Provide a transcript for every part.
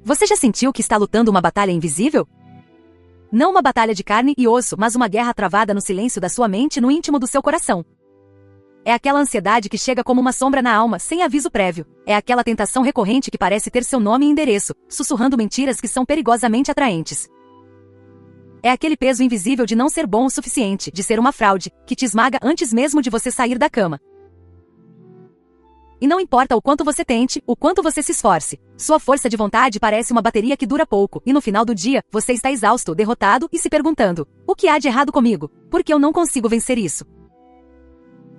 Você já sentiu que está lutando uma batalha invisível? Não uma batalha de carne e osso, mas uma guerra travada no silêncio da sua mente e no íntimo do seu coração. É aquela ansiedade que chega como uma sombra na alma, sem aviso prévio. É aquela tentação recorrente que parece ter seu nome e endereço, sussurrando mentiras que são perigosamente atraentes. É aquele peso invisível de não ser bom o suficiente, de ser uma fraude, que te esmaga antes mesmo de você sair da cama. E não importa o quanto você tente, o quanto você se esforce, sua força de vontade parece uma bateria que dura pouco, e no final do dia, você está exausto, derrotado e se perguntando: o que há de errado comigo? Por que eu não consigo vencer isso?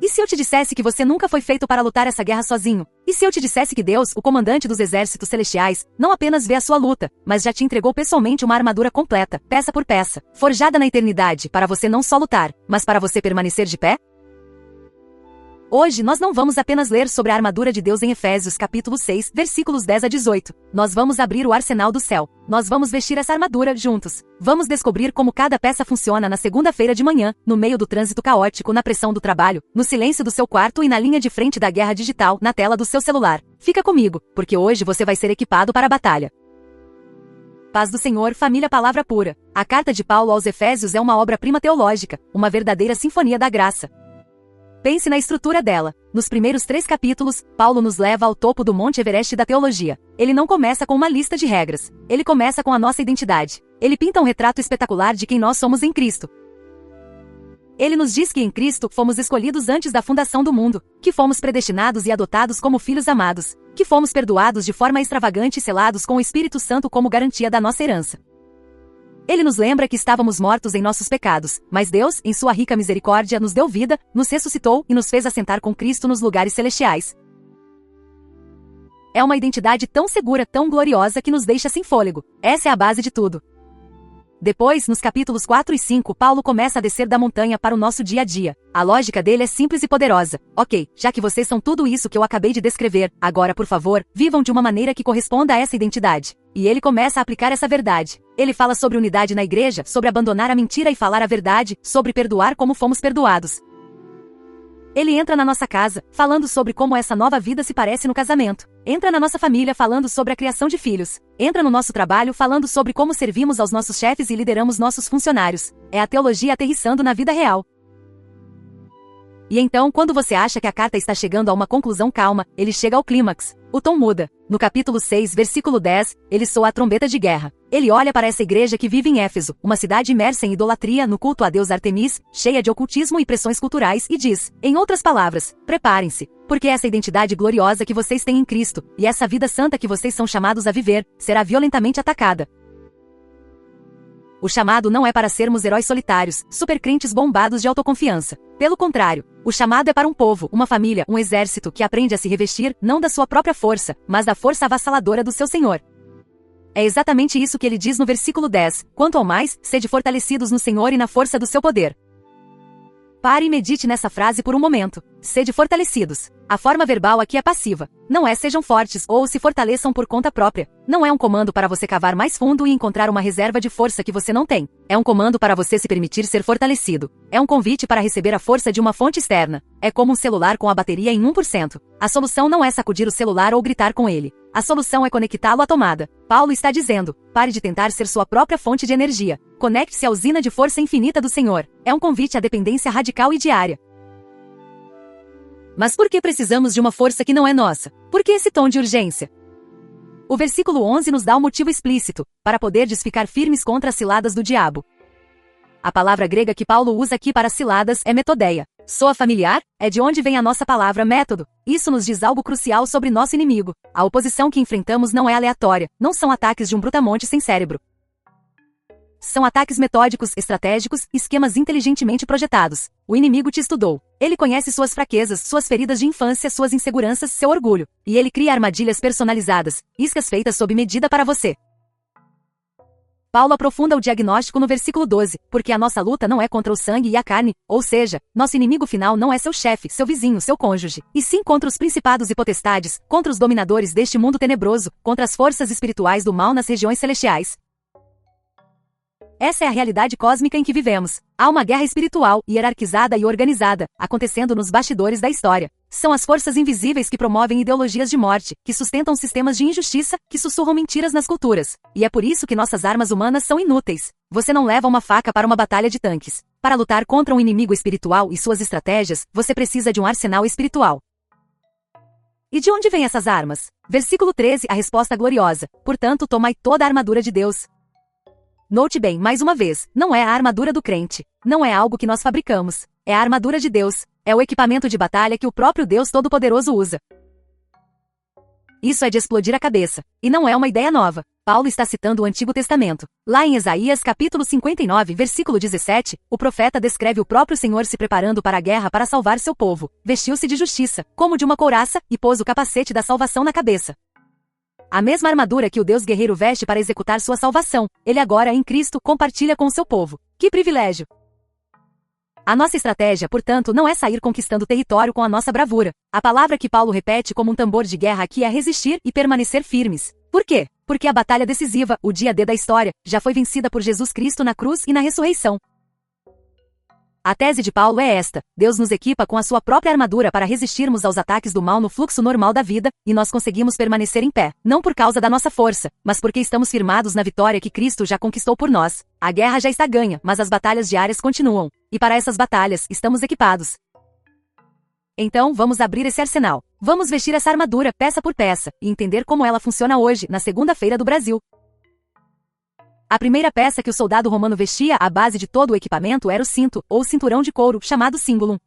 E se eu te dissesse que você nunca foi feito para lutar essa guerra sozinho? E se eu te dissesse que Deus, o comandante dos exércitos celestiais, não apenas vê a sua luta, mas já te entregou pessoalmente uma armadura completa, peça por peça, forjada na eternidade, para você não só lutar, mas para você permanecer de pé? Hoje nós não vamos apenas ler sobre a armadura de Deus em Efésios capítulo 6, versículos 10 a 18. Nós vamos abrir o arsenal do céu. Nós vamos vestir essa armadura juntos. Vamos descobrir como cada peça funciona na segunda-feira de manhã, no meio do trânsito caótico, na pressão do trabalho, no silêncio do seu quarto e na linha de frente da guerra digital, na tela do seu celular. Fica comigo, porque hoje você vai ser equipado para a batalha. Paz do Senhor, família Palavra Pura. A carta de Paulo aos Efésios é uma obra-prima teológica, uma verdadeira sinfonia da graça. Pense na estrutura dela. Nos primeiros 3 capítulos, Paulo nos leva ao topo do Monte Everest da teologia. Ele não começa com uma lista de regras. Ele começa com a nossa identidade. Ele pinta um retrato espetacular de quem nós somos em Cristo. Ele nos diz que em Cristo fomos escolhidos antes da fundação do mundo, que fomos predestinados e adotados como filhos amados, que fomos perdoados de forma extravagante e selados com o Espírito Santo como garantia da nossa herança. Ele nos lembra que estávamos mortos em nossos pecados, mas Deus, em sua rica misericórdia, nos deu vida, nos ressuscitou e nos fez assentar com Cristo nos lugares celestiais. É uma identidade tão segura, tão gloriosa que nos deixa sem fôlego. Essa é a base de tudo. Depois, nos capítulos 4 e 5, Paulo começa a descer da montanha para o nosso dia a dia. A lógica dele é simples e poderosa. Ok, já que vocês são tudo isso que eu acabei de descrever, agora, por favor, vivam de uma maneira que corresponda a essa identidade. E ele começa a aplicar essa verdade. Ele fala sobre unidade na igreja, sobre abandonar a mentira e falar a verdade, sobre perdoar como fomos perdoados. Ele entra na nossa casa, falando sobre como essa nova vida se parece no casamento. Entra na nossa família falando sobre a criação de filhos. Entra no nosso trabalho falando sobre como servimos aos nossos chefes e lideramos nossos funcionários. É a teologia aterrissando na vida real. E então, quando você acha que a carta está chegando a uma conclusão calma, ele chega ao clímax. O tom muda. No capítulo 6, versículo 10, ele soa a trombeta de guerra. Ele olha para essa igreja que vive em Éfeso, uma cidade imersa em idolatria, no culto a deus Artemis, cheia de ocultismo e pressões culturais, e diz, em outras palavras, preparem-se, porque essa identidade gloriosa que vocês têm em Cristo, e essa vida santa que vocês são chamados a viver, será violentamente atacada. O chamado não é para sermos heróis solitários, supercrentes bombados de autoconfiança. Pelo contrário, o chamado é para um povo, uma família, um exército que aprende a se revestir, não da sua própria força, mas da força avassaladora do seu Senhor. É exatamente isso que ele diz no versículo 10, quanto ao mais, sede fortalecidos no Senhor e na força do seu poder. Pare e medite nessa frase por um momento. Sede fortalecidos. A forma verbal aqui é passiva. Não é sejam fortes ou se fortaleçam por conta própria. Não é um comando para você cavar mais fundo e encontrar uma reserva de força que você não tem. É um comando para você se permitir ser fortalecido. É um convite para receber a força de uma fonte externa. É como um celular com a bateria em 1%. A solução não é sacudir o celular ou gritar com ele. A solução é conectá-lo à tomada. Paulo está dizendo, pare de tentar ser sua própria fonte de energia. Conecte-se à usina de força infinita do Senhor. É um convite à dependência radical e diária. Mas por que precisamos de uma força que não é nossa? Por que esse tom de urgência? O versículo 11 nos dá um motivo explícito, para poderdes ficar firmes contra as ciladas do diabo. A palavra grega que Paulo usa aqui para ciladas é metodeia. Soa familiar? É de onde vem a nossa palavra método. Isso nos diz algo crucial sobre nosso inimigo. A oposição que enfrentamos não é aleatória, não são ataques de um brutamonte sem cérebro. São ataques metódicos, estratégicos, esquemas inteligentemente projetados. O inimigo te estudou. Ele conhece suas fraquezas, suas feridas de infância, suas inseguranças, seu orgulho. E ele cria armadilhas personalizadas, iscas feitas sob medida para você. Paulo aprofunda o diagnóstico no versículo 12, porque a nossa luta não é contra o sangue e a carne, ou seja, nosso inimigo final não é seu chefe, seu vizinho, seu cônjuge, e sim contra os principados e potestades, contra os dominadores deste mundo tenebroso, contra as forças espirituais do mal nas regiões celestiais. Essa é a realidade cósmica em que vivemos. Há uma guerra espiritual, hierarquizada e organizada, acontecendo nos bastidores da história. São as forças invisíveis que promovem ideologias de morte, que sustentam sistemas de injustiça, que sussurram mentiras nas culturas. E é por isso que nossas armas humanas são inúteis. Você não leva uma faca para uma batalha de tanques. Para lutar contra um inimigo espiritual e suas estratégias, você precisa de um arsenal espiritual. E de onde vêm essas armas? Versículo 13, a resposta gloriosa. Portanto, tomai toda a armadura de Deus. Note bem, mais uma vez, não é a armadura do crente. Não é algo que nós fabricamos. É a armadura de Deus. É o equipamento de batalha que o próprio Deus Todo-Poderoso usa. Isso é de explodir a cabeça. E não é uma ideia nova. Paulo está citando o Antigo Testamento. Lá em Isaías capítulo 59, versículo 17, o profeta descreve o próprio Senhor se preparando para a guerra para salvar seu povo. Vestiu-se de justiça, como de uma couraça, e pôs o capacete da salvação na cabeça. A mesma armadura que o Deus guerreiro veste para executar sua salvação, ele agora, em Cristo, compartilha com o seu povo. Que privilégio! A nossa estratégia, portanto, não é sair conquistando território com a nossa bravura. A palavra que Paulo repete como um tambor de guerra aqui é resistir e permanecer firmes. Por quê? Porque a batalha decisiva, o dia D da história, já foi vencida por Jesus Cristo na cruz e na ressurreição. A tese de Paulo é esta: Deus nos equipa com a sua própria armadura para resistirmos aos ataques do mal no fluxo normal da vida, e nós conseguimos permanecer em pé, não por causa da nossa força, mas porque estamos firmados na vitória que Cristo já conquistou por nós. A guerra já está ganha, mas as batalhas diárias continuam, e para essas batalhas, estamos equipados. Então, vamos abrir esse arsenal. Vamos vestir essa armadura, peça por peça, e entender como ela funciona hoje, na segunda-feira do Brasil. A primeira peça que o soldado romano vestia à base de todo o equipamento era o cinto, ou cinturão de couro, chamado cingulum.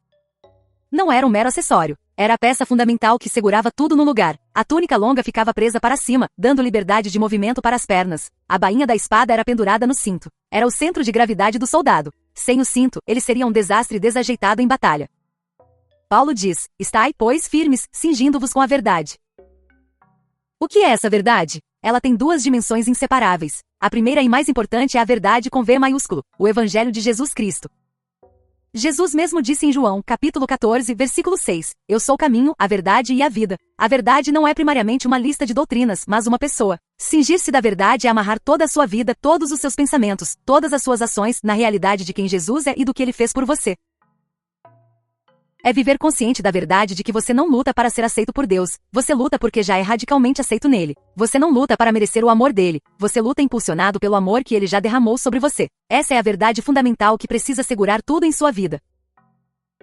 Não era um mero acessório. Era a peça fundamental que segurava tudo no lugar. A túnica longa ficava presa para cima, dando liberdade de movimento para as pernas. A bainha da espada era pendurada no cinto. Era o centro de gravidade do soldado. Sem o cinto, ele seria um desastre desajeitado em batalha. Paulo diz: estai, pois, firmes, cingindo-vos com a verdade. O que é essa verdade? Ela tem duas dimensões inseparáveis. A primeira e mais importante é a verdade com V maiúsculo, o Evangelho de Jesus Cristo. Jesus mesmo disse em João, capítulo 14, versículo 6, Eu sou o caminho, a verdade e a vida. A verdade não é primariamente uma lista de doutrinas, mas uma pessoa. Cingir-se da verdade é amarrar toda a sua vida, todos os seus pensamentos, todas as suas ações, na realidade de quem Jesus é e do que ele fez por você. É viver consciente da verdade de que você não luta para ser aceito por Deus, você luta porque já é radicalmente aceito nele. Você não luta para merecer o amor dele, você luta impulsionado pelo amor que ele já derramou sobre você. Essa é a verdade fundamental que precisa segurar tudo em sua vida.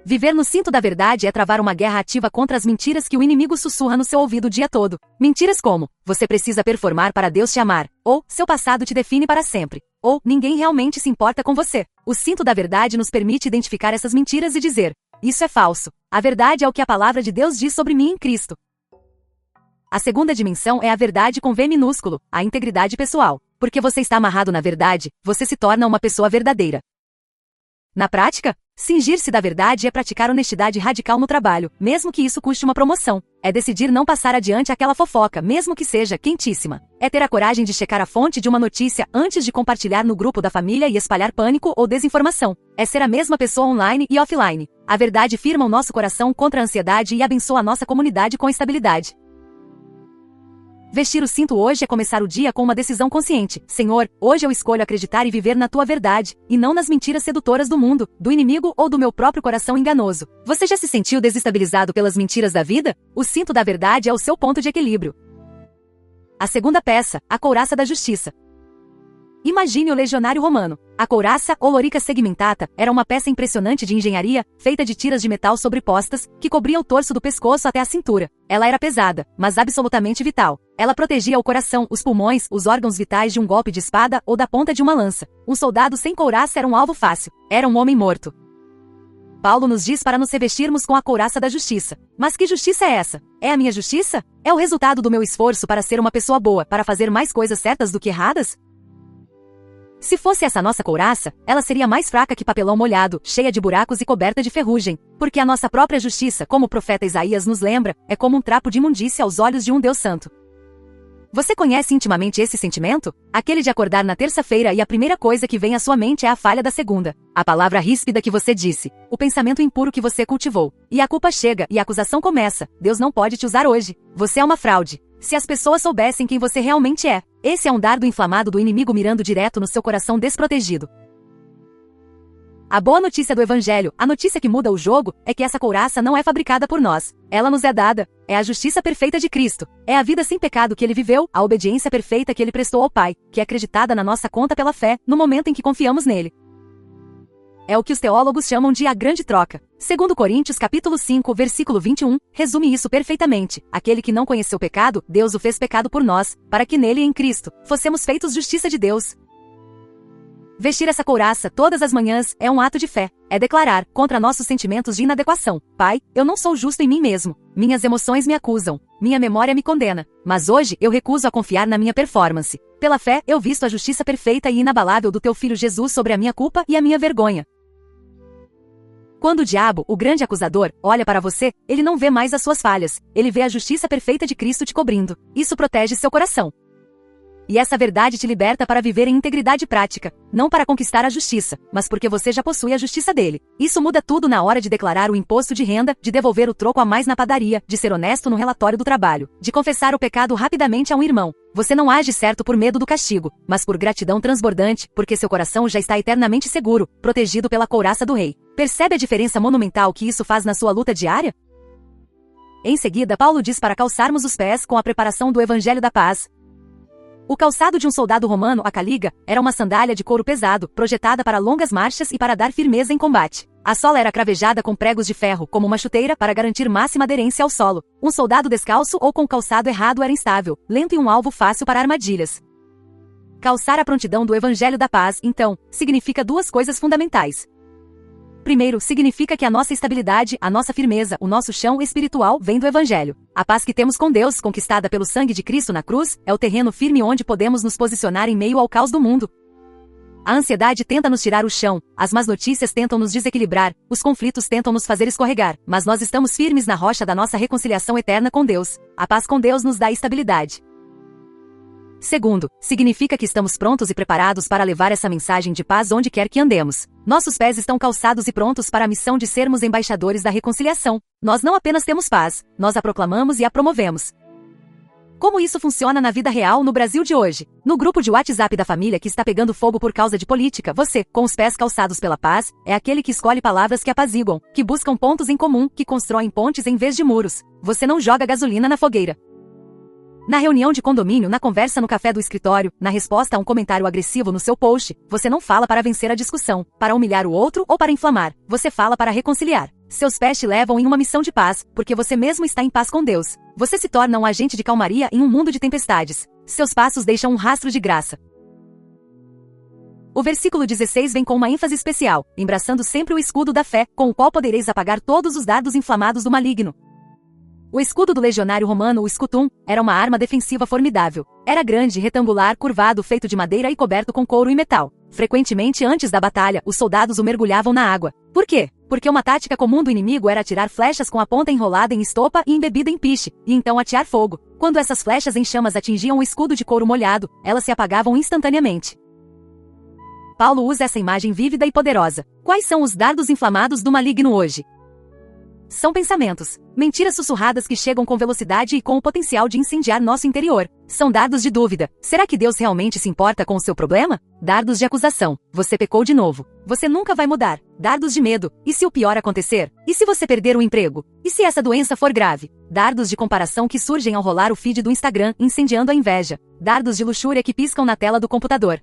Viver no cinto da verdade é travar uma guerra ativa contra as mentiras que o inimigo sussurra no seu ouvido o dia todo. Mentiras como: você precisa performar para Deus te amar, ou seu passado te define para sempre, ou ninguém realmente se importa com você. O cinto da verdade nos permite identificar essas mentiras e dizer: isso é falso. A verdade é o que a palavra de Deus diz sobre mim em Cristo. A segunda dimensão é a verdade com V minúsculo, a integridade pessoal. Porque você está amarrado na verdade, você se torna uma pessoa verdadeira. Na prática, cingir-se da verdade é praticar honestidade radical no trabalho, mesmo que isso custe uma promoção. É decidir não passar adiante aquela fofoca, mesmo que seja quentíssima. É ter a coragem de checar a fonte de uma notícia antes de compartilhar no grupo da família e espalhar pânico ou desinformação. É ser a mesma pessoa online e offline. A verdade firma o nosso coração contra a ansiedade e abençoa a nossa comunidade com estabilidade. Vestir o cinto hoje é começar o dia com uma decisão consciente. Senhor, hoje eu escolho acreditar e viver na tua verdade, e não nas mentiras sedutoras do mundo, do inimigo ou do meu próprio coração enganoso. Você já se sentiu desestabilizado pelas mentiras da vida? O cinto da verdade é o seu ponto de equilíbrio. A segunda peça, a couraça da justiça. Imagine o legionário romano. A couraça, ou lorica segmentata, era uma peça impressionante de engenharia, feita de tiras de metal sobrepostas, que cobria o torso do pescoço até a cintura. Ela era pesada, mas absolutamente vital. Ela protegia o coração, os pulmões, os órgãos vitais de um golpe de espada ou da ponta de uma lança. Um soldado sem couraça era um alvo fácil. Era um homem morto. Paulo nos diz para nos revestirmos com a couraça da justiça. Mas que justiça é essa? É a minha justiça? É o resultado do meu esforço para ser uma pessoa boa, para fazer mais coisas certas do que erradas? Se fosse essa nossa couraça, ela seria mais fraca que papelão molhado, cheia de buracos e coberta de ferrugem. Porque a nossa própria justiça, como o profeta Isaías nos lembra, é como um trapo de imundícia aos olhos de um Deus santo. Você conhece intimamente esse sentimento? Aquele de acordar na terça-feira e a primeira coisa que vem à sua mente é a falha da segunda. A palavra ríspida que você disse. O pensamento impuro que você cultivou. E a culpa chega e a acusação começa. Deus não pode te usar hoje. Você é uma fraude. Se as pessoas soubessem quem você realmente é. Esse é um dardo inflamado do inimigo mirando direto no seu coração desprotegido. A boa notícia do Evangelho, a notícia que muda o jogo, é que essa couraça não é fabricada por nós. Ela nos é dada. É a justiça perfeita de Cristo. É a vida sem pecado que ele viveu, a obediência perfeita que ele prestou ao Pai, que é acreditada na nossa conta pela fé, no momento em que confiamos nele. É o que os teólogos chamam de a grande troca. Segundo Coríntios capítulo 5, versículo 21, resume isso perfeitamente. Aquele que não conheceu pecado, Deus o fez pecado por nós, para que nele, em Cristo, fossemos feitos justiça de Deus. Vestir essa couraça todas as manhãs é um ato de fé. É declarar, contra nossos sentimentos de inadequação: Pai, eu não sou justo em mim mesmo. Minhas emoções me acusam. Minha memória me condena. Mas hoje eu recuso a confiar na minha performance. Pela fé, eu visto a justiça perfeita e inabalável do teu Filho Jesus sobre a minha culpa e a minha vergonha. Quando o diabo, o grande acusador, olha para você, ele não vê mais as suas falhas. Ele vê a justiça perfeita de Cristo te cobrindo. Isso protege seu coração. E essa verdade te liberta para viver em integridade prática, não para conquistar a justiça, mas porque você já possui a justiça dele. Isso muda tudo na hora de declarar o imposto de renda, de devolver o troco a mais na padaria, de ser honesto no relatório do trabalho, de confessar o pecado rapidamente a um irmão. Você não age certo por medo do castigo, mas por gratidão transbordante, porque seu coração já está eternamente seguro, protegido pela couraça do rei. Percebe a diferença monumental que isso faz na sua luta diária? Em seguida, Paulo diz para calçarmos os pés com a preparação do Evangelho da Paz. O calçado de um soldado romano, a caliga, era uma sandália de couro pesado, projetada para longas marchas e para dar firmeza em combate. A sola era cravejada com pregos de ferro, como uma chuteira, para garantir máxima aderência ao solo. Um soldado descalço ou com calçado errado era instável, lento e um alvo fácil para armadilhas. Calçar a prontidão do Evangelho da Paz, então, significa duas coisas fundamentais. Primeiro, significa que a nossa estabilidade, a nossa firmeza, o nosso chão espiritual vem do Evangelho. A paz que temos com Deus, conquistada pelo sangue de Cristo na cruz, é o terreno firme onde podemos nos posicionar em meio ao caos do mundo. A ansiedade tenta nos tirar o chão, as más notícias tentam nos desequilibrar, os conflitos tentam nos fazer escorregar, mas nós estamos firmes na rocha da nossa reconciliação eterna com Deus. A paz com Deus nos dá estabilidade. Segundo, significa que estamos prontos e preparados para levar essa mensagem de paz onde quer que andemos. Nossos pés estão calçados e prontos para a missão de sermos embaixadores da reconciliação. Nós não apenas temos paz, nós a proclamamos e a promovemos. Como isso funciona na vida real no Brasil de hoje? No grupo de WhatsApp da família que está pegando fogo por causa de política, você, com os pés calçados pela paz, é aquele que escolhe palavras que apaziguam, que buscam pontos em comum, que constroem pontes em vez de muros. Você não joga gasolina na fogueira. Na reunião de condomínio, na conversa no café do escritório, na resposta a um comentário agressivo no seu post, você não fala para vencer a discussão, para humilhar o outro ou para inflamar. Você fala para reconciliar. Seus pés te levam em uma missão de paz, porque você mesmo está em paz com Deus. Você se torna um agente de calmaria em um mundo de tempestades. Seus passos deixam um rastro de graça. O versículo 16 vem com uma ênfase especial, embraçando sempre o escudo da fé, com o qual podereis apagar todos os dardos inflamados do maligno. O escudo do legionário romano, o scutum, era uma arma defensiva formidável. Era grande, retangular, curvado, feito de madeira e coberto com couro e metal. Frequentemente, antes da batalha, os soldados o mergulhavam na água. Por quê? Porque uma tática comum do inimigo era atirar flechas com a ponta enrolada em estopa e embebida em piche, e então atear fogo. Quando essas flechas em chamas atingiam o escudo de couro molhado, elas se apagavam instantaneamente. Paulo usa essa imagem vívida e poderosa. Quais são os dardos inflamados do maligno hoje? São pensamentos, mentiras sussurradas que chegam com velocidade e com o potencial de incendiar nosso interior. São dardos de dúvida. Será que Deus realmente se importa com o seu problema? Dardos de acusação. Você pecou de novo. Você nunca vai mudar. Dardos de medo. E se o pior acontecer? E se você perder o emprego? E se essa doença for grave? Dardos de comparação que surgem ao rolar o feed do Instagram, incendiando a inveja. Dardos de luxúria que piscam na tela do computador.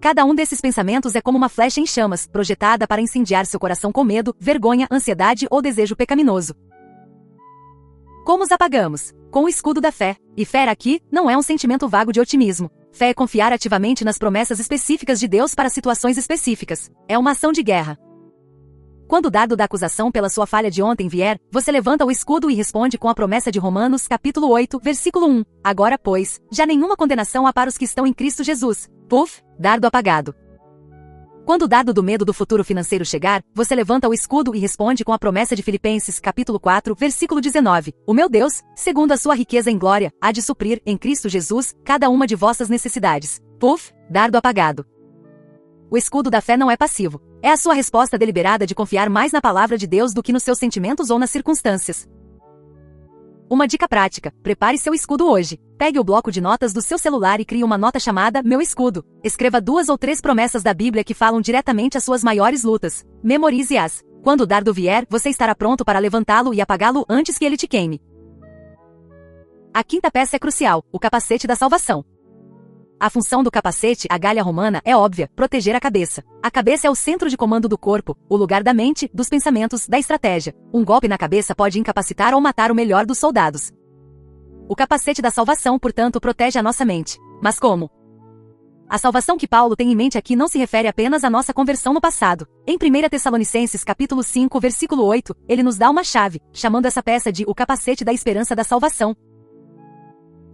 Cada um desses pensamentos é como uma flecha em chamas, projetada para incendiar seu coração com medo, vergonha, ansiedade ou desejo pecaminoso. Como os apagamos? Com o escudo da fé. E fé aqui não é um sentimento vago de otimismo. Fé é confiar ativamente nas promessas específicas de Deus para situações específicas. É uma ação de guerra. Quando o dardo da acusação pela sua falha de ontem vier, você levanta o escudo e responde com a promessa de Romanos, capítulo 8, versículo 1. Agora, pois, já nenhuma condenação há para os que estão em Cristo Jesus. Puf, dardo apagado. Quando o dardo do medo do futuro financeiro chegar, você levanta o escudo e responde com a promessa de Filipenses, capítulo 4, versículo 19. O meu Deus, segundo a sua riqueza em glória, há de suprir, em Cristo Jesus, cada uma de vossas necessidades. Puf, dardo apagado. O escudo da fé não é passivo. É a sua resposta deliberada de confiar mais na palavra de Deus do que nos seus sentimentos ou nas circunstâncias. Uma dica prática: prepare seu escudo hoje. Pegue o bloco de notas do seu celular e crie uma nota chamada Meu Escudo. Escreva 2 ou 3 promessas da Bíblia que falam diretamente às suas maiores lutas. Memorize-as. Quando o dardo vier, você estará pronto para levantá-lo e apagá-lo antes que ele te queime. A quinta peça é crucial: o capacete da salvação. A função do capacete, a galha romana, é óbvia: proteger a cabeça. A cabeça é o centro de comando do corpo, o lugar da mente, dos pensamentos, da estratégia. Um golpe na cabeça pode incapacitar ou matar o melhor dos soldados. O capacete da salvação, portanto, protege a nossa mente. Mas como? A salvação que Paulo tem em mente aqui não se refere apenas à nossa conversão no passado. Em 1 Tessalonicenses capítulo 5, versículo 8, ele nos dá uma chave, chamando essa peça de o capacete da esperança da salvação.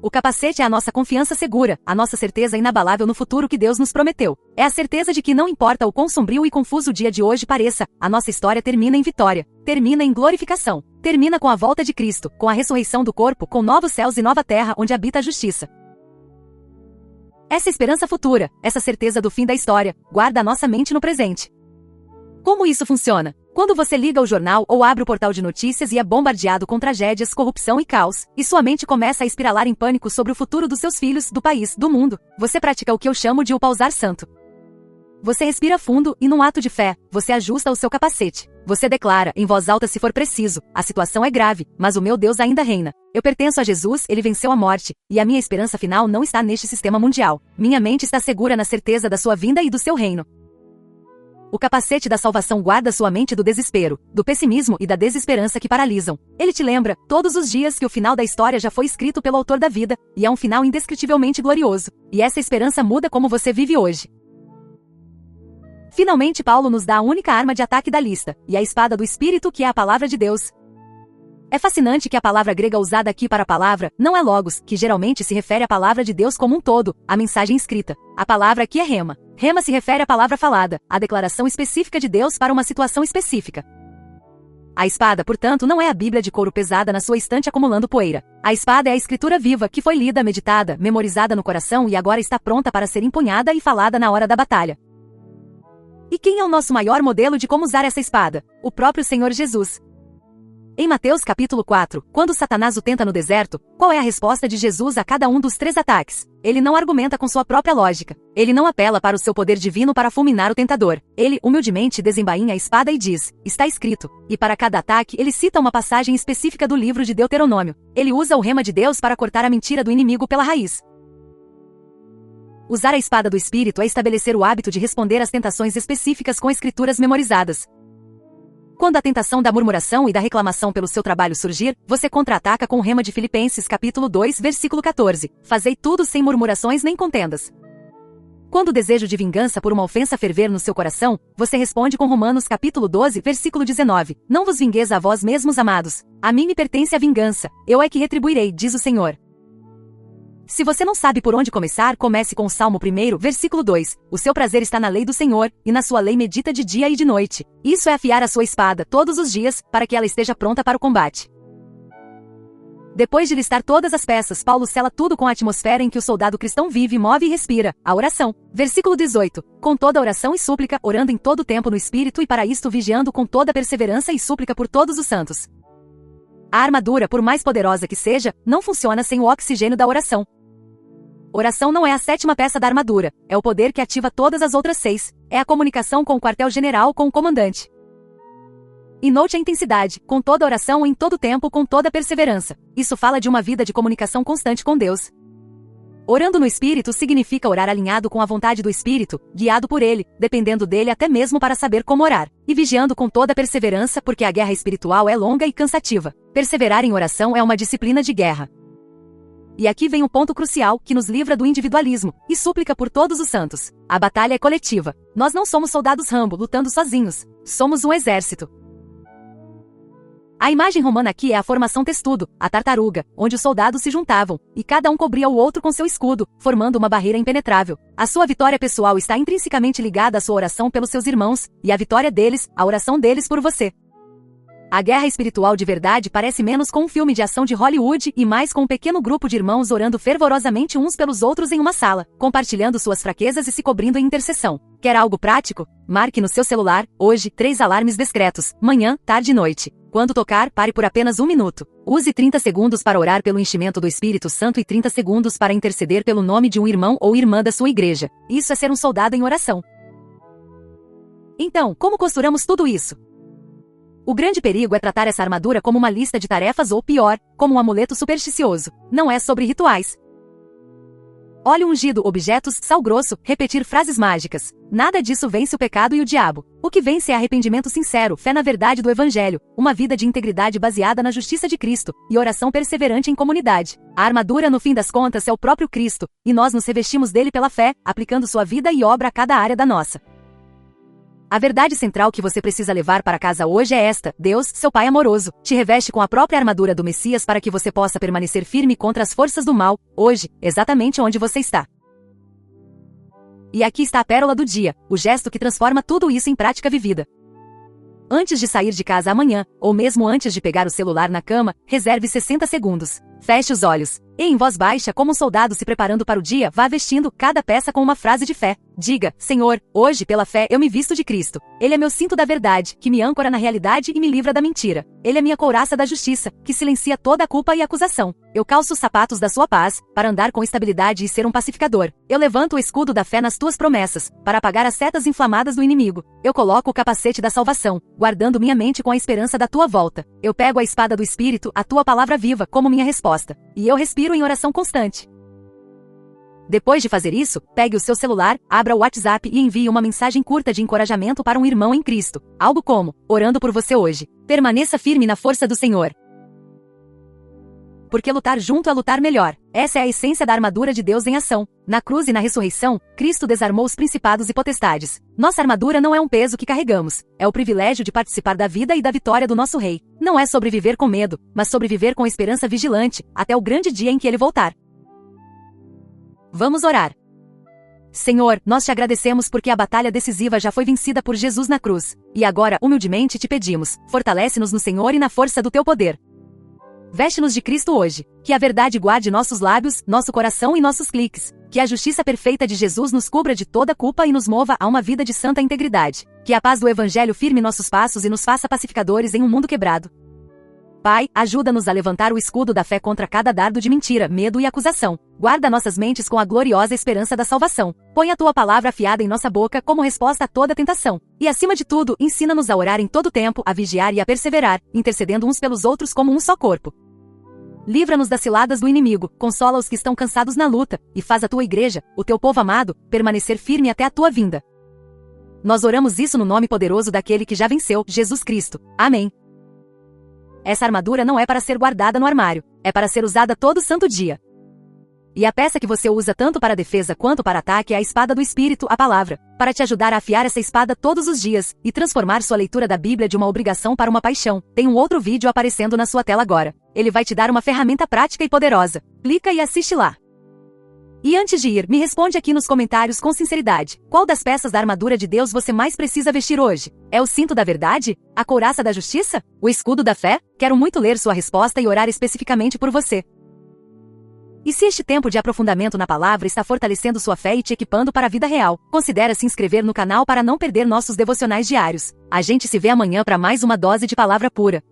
O capacete é a nossa confiança segura, a nossa certeza inabalável no futuro que Deus nos prometeu. É a certeza de que não importa o quão sombrio e confuso o dia de hoje pareça, a nossa história termina em vitória, termina em glorificação, termina com a volta de Cristo, com a ressurreição do corpo, com novos céus e nova terra onde habita a justiça. Essa esperança futura, essa certeza do fim da história, guarda a nossa mente no presente. Como isso funciona? Quando você liga o jornal ou abre o portal de notícias e é bombardeado com tragédias, corrupção e caos, e sua mente começa a espiralar em pânico sobre o futuro dos seus filhos, do país, do mundo, você pratica o que eu chamo de o pausar santo. Você respira fundo e, num ato de fé, você ajusta o seu capacete. Você declara, em voz alta se for preciso: a situação é grave, mas o meu Deus ainda reina. Eu pertenço a Jesus, ele venceu a morte, e a minha esperança final não está neste sistema mundial. Minha mente está segura na certeza da sua vinda e do seu reino. O capacete da salvação guarda sua mente do desespero, do pessimismo e da desesperança que paralisam. Ele te lembra, todos os dias, que o final da história já foi escrito pelo autor da vida, e é um final indescritivelmente glorioso. E essa esperança muda como você vive hoje. Finalmente, Paulo nos dá a única arma de ataque da lista, e a espada do Espírito, que é a palavra de Deus. É fascinante que a palavra grega usada aqui para palavra não é logos, que geralmente se refere à palavra de Deus como um todo, a mensagem escrita. A palavra aqui é rema. Rema se refere à palavra falada, a declaração específica de Deus para uma situação específica. A espada, portanto, não é a Bíblia de couro pesada na sua estante acumulando poeira. A espada é a escritura viva que foi lida, meditada, memorizada no coração e agora está pronta para ser empunhada e falada na hora da batalha. E quem é o nosso maior modelo de como usar essa espada? O próprio Senhor Jesus. Em Mateus capítulo 4, quando Satanás o tenta no deserto, qual é a resposta de Jesus a cada um dos 3 ataques? Ele não argumenta com sua própria lógica. Ele não apela para o seu poder divino para fulminar o tentador. Ele, humildemente, desembainha a espada e diz: está escrito. E para cada ataque, ele cita uma passagem específica do livro de Deuteronômio. Ele usa o rema de Deus para cortar a mentira do inimigo pela raiz. Usar a espada do Espírito é estabelecer o hábito de responder às tentações específicas com escrituras memorizadas. Quando a tentação da murmuração e da reclamação pelo seu trabalho surgir, você contra-ataca com o rema de Filipenses capítulo 2, versículo 14. Fazei tudo sem murmurações nem contendas. Quando o desejo de vingança por uma ofensa ferver no seu coração, você responde com Romanos capítulo 12, versículo 19. Não vos vingueis a vós mesmos, amados. A mim me pertence a vingança. Eu é que retribuirei, diz o Senhor. Se você não sabe por onde começar, comece com o Salmo 1, versículo 2. O seu prazer está na lei do Senhor, e na sua lei medita de dia e de noite. Isso é afiar a sua espada todos os dias, para que ela esteja pronta para o combate. Depois de listar todas as peças, Paulo sela tudo com a atmosfera em que o soldado cristão vive, move e respira, a oração. Versículo 18. Com toda oração e súplica, orando em todo tempo no Espírito e para isto vigiando com toda perseverança e súplica por todos os santos. A armadura, por mais poderosa que seja, não funciona sem o oxigênio da oração. Oração não é a 7ª peça da armadura, é o poder que ativa todas as outras 6. É a comunicação com o quartel-general, com o comandante. E note a intensidade, com toda oração, em todo tempo, com toda perseverança. Isso fala de uma vida de comunicação constante com Deus. Orando no Espírito significa orar alinhado com a vontade do Espírito, guiado por Ele, dependendo dele até mesmo para saber como orar. E vigiando com toda perseverança, porque a guerra espiritual é longa e cansativa. Perseverar em oração é uma disciplina de guerra. E aqui vem um ponto crucial, que nos livra do individualismo, e súplica por todos os santos. A batalha é coletiva. Nós não somos soldados Rambo, lutando sozinhos. Somos um exército. A imagem romana aqui é a formação testudo, a tartaruga, onde os soldados se juntavam, e cada um cobria o outro com seu escudo, formando uma barreira impenetrável. A sua vitória pessoal está intrinsecamente ligada à sua oração pelos seus irmãos, e a vitória deles, a oração deles por você. A guerra espiritual de verdade parece menos com um filme de ação de Hollywood e mais com um pequeno grupo de irmãos orando fervorosamente uns pelos outros em uma sala, compartilhando suas fraquezas e se cobrindo em intercessão. Quer algo prático? Marque no seu celular, hoje, 3 alarmes discretos, manhã, tarde e noite. Quando tocar, pare por apenas 1 minuto. Use 30 segundos para orar pelo enchimento do Espírito Santo e 30 segundos para interceder pelo nome de um irmão ou irmã da sua igreja. Isso é ser um soldado em oração. Então, como costuramos tudo isso? O grande perigo é tratar essa armadura como uma lista de tarefas ou, pior, como um amuleto supersticioso. Não é sobre rituais. Óleo ungido, objetos, sal grosso, repetir frases mágicas. Nada disso vence o pecado e o diabo. O que vence é arrependimento sincero, fé na verdade do Evangelho, uma vida de integridade baseada na justiça de Cristo, e oração perseverante em comunidade. A armadura, no fim das contas, é o próprio Cristo, e nós nos revestimos dele pela fé, aplicando sua vida e obra a cada área da nossa. A verdade central que você precisa levar para casa hoje é esta: Deus, seu Pai amoroso, te reveste com a própria armadura do Messias para que você possa permanecer firme contra as forças do mal, hoje, exatamente onde você está. E aqui está a pérola do dia, o gesto que transforma tudo isso em prática vivida. Antes de sair de casa amanhã, ou mesmo antes de pegar o celular na cama, reserve 60 segundos. Feche os olhos. E em voz baixa, como um soldado se preparando para o dia, vá vestindo cada peça com uma frase de fé. Diga: Senhor, hoje pela fé eu me visto de Cristo. Ele é meu cinto da verdade, que me âncora na realidade e me livra da mentira. Ele é minha couraça da justiça, que silencia toda a culpa e acusação. Eu calço os sapatos da sua paz, para andar com estabilidade e ser um pacificador. Eu levanto o escudo da fé nas tuas promessas, para apagar as setas inflamadas do inimigo. Eu coloco o capacete da salvação, guardando minha mente com a esperança da tua volta. Eu pego a espada do Espírito, a tua palavra viva, como minha resposta. E eu respiro em oração constante. Depois de fazer isso, pegue o seu celular, abra o WhatsApp e envie uma mensagem curta de encorajamento para um irmão em Cristo. Algo como: orando por você hoje. Permaneça firme na força do Senhor. Porque lutar junto é lutar melhor. Essa é a essência da armadura de Deus em ação. Na cruz e na ressurreição, Cristo desarmou os principados e potestades. Nossa armadura não é um peso que carregamos. É o privilégio de participar da vida e da vitória do nosso Rei. Não é sobreviver com medo, mas sobreviver com esperança vigilante, até o grande dia em que ele voltar. Vamos orar. Senhor, nós te agradecemos porque a batalha decisiva já foi vencida por Jesus na cruz. E agora, humildemente te pedimos, fortalece-nos no Senhor e na força do teu poder. Veste-nos de Cristo hoje. Que a verdade guarde nossos lábios, nosso coração e nossos cliques. Que a justiça perfeita de Jesus nos cubra de toda culpa e nos mova a uma vida de santa integridade. Que a paz do Evangelho firme nossos passos e nos faça pacificadores em um mundo quebrado. Pai, ajuda-nos a levantar o escudo da fé contra cada dardo de mentira, medo e acusação. Guarda nossas mentes com a gloriosa esperança da salvação. Põe a tua palavra afiada em nossa boca como resposta a toda tentação. E acima de tudo, ensina-nos a orar em todo tempo, a vigiar e a perseverar, intercedendo uns pelos outros como um só corpo. Livra-nos das ciladas do inimigo, consola os que estão cansados na luta, e faz a tua igreja, o teu povo amado, permanecer firme até a tua vinda. Nós oramos isso no nome poderoso daquele que já venceu, Jesus Cristo. Amém. Essa armadura não é para ser guardada no armário, é para ser usada todo santo dia. E a peça que você usa tanto para defesa quanto para ataque é a espada do Espírito, a palavra, para te ajudar a afiar essa espada todos os dias, e transformar sua leitura da Bíblia de uma obrigação para uma paixão. Tem um outro vídeo aparecendo na sua tela agora. Ele vai te dar uma ferramenta prática e poderosa. Clica e assiste lá. E antes de ir, me responde aqui nos comentários com sinceridade. Qual das peças da armadura de Deus você mais precisa vestir hoje? É o cinto da verdade? A couraça da justiça? O escudo da fé? Quero muito ler sua resposta e orar especificamente por você. E se este tempo de aprofundamento na palavra está fortalecendo sua fé e te equipando para a vida real, considere se inscrever no canal para não perder nossos devocionais diários. A gente se vê amanhã para mais uma dose de palavra pura.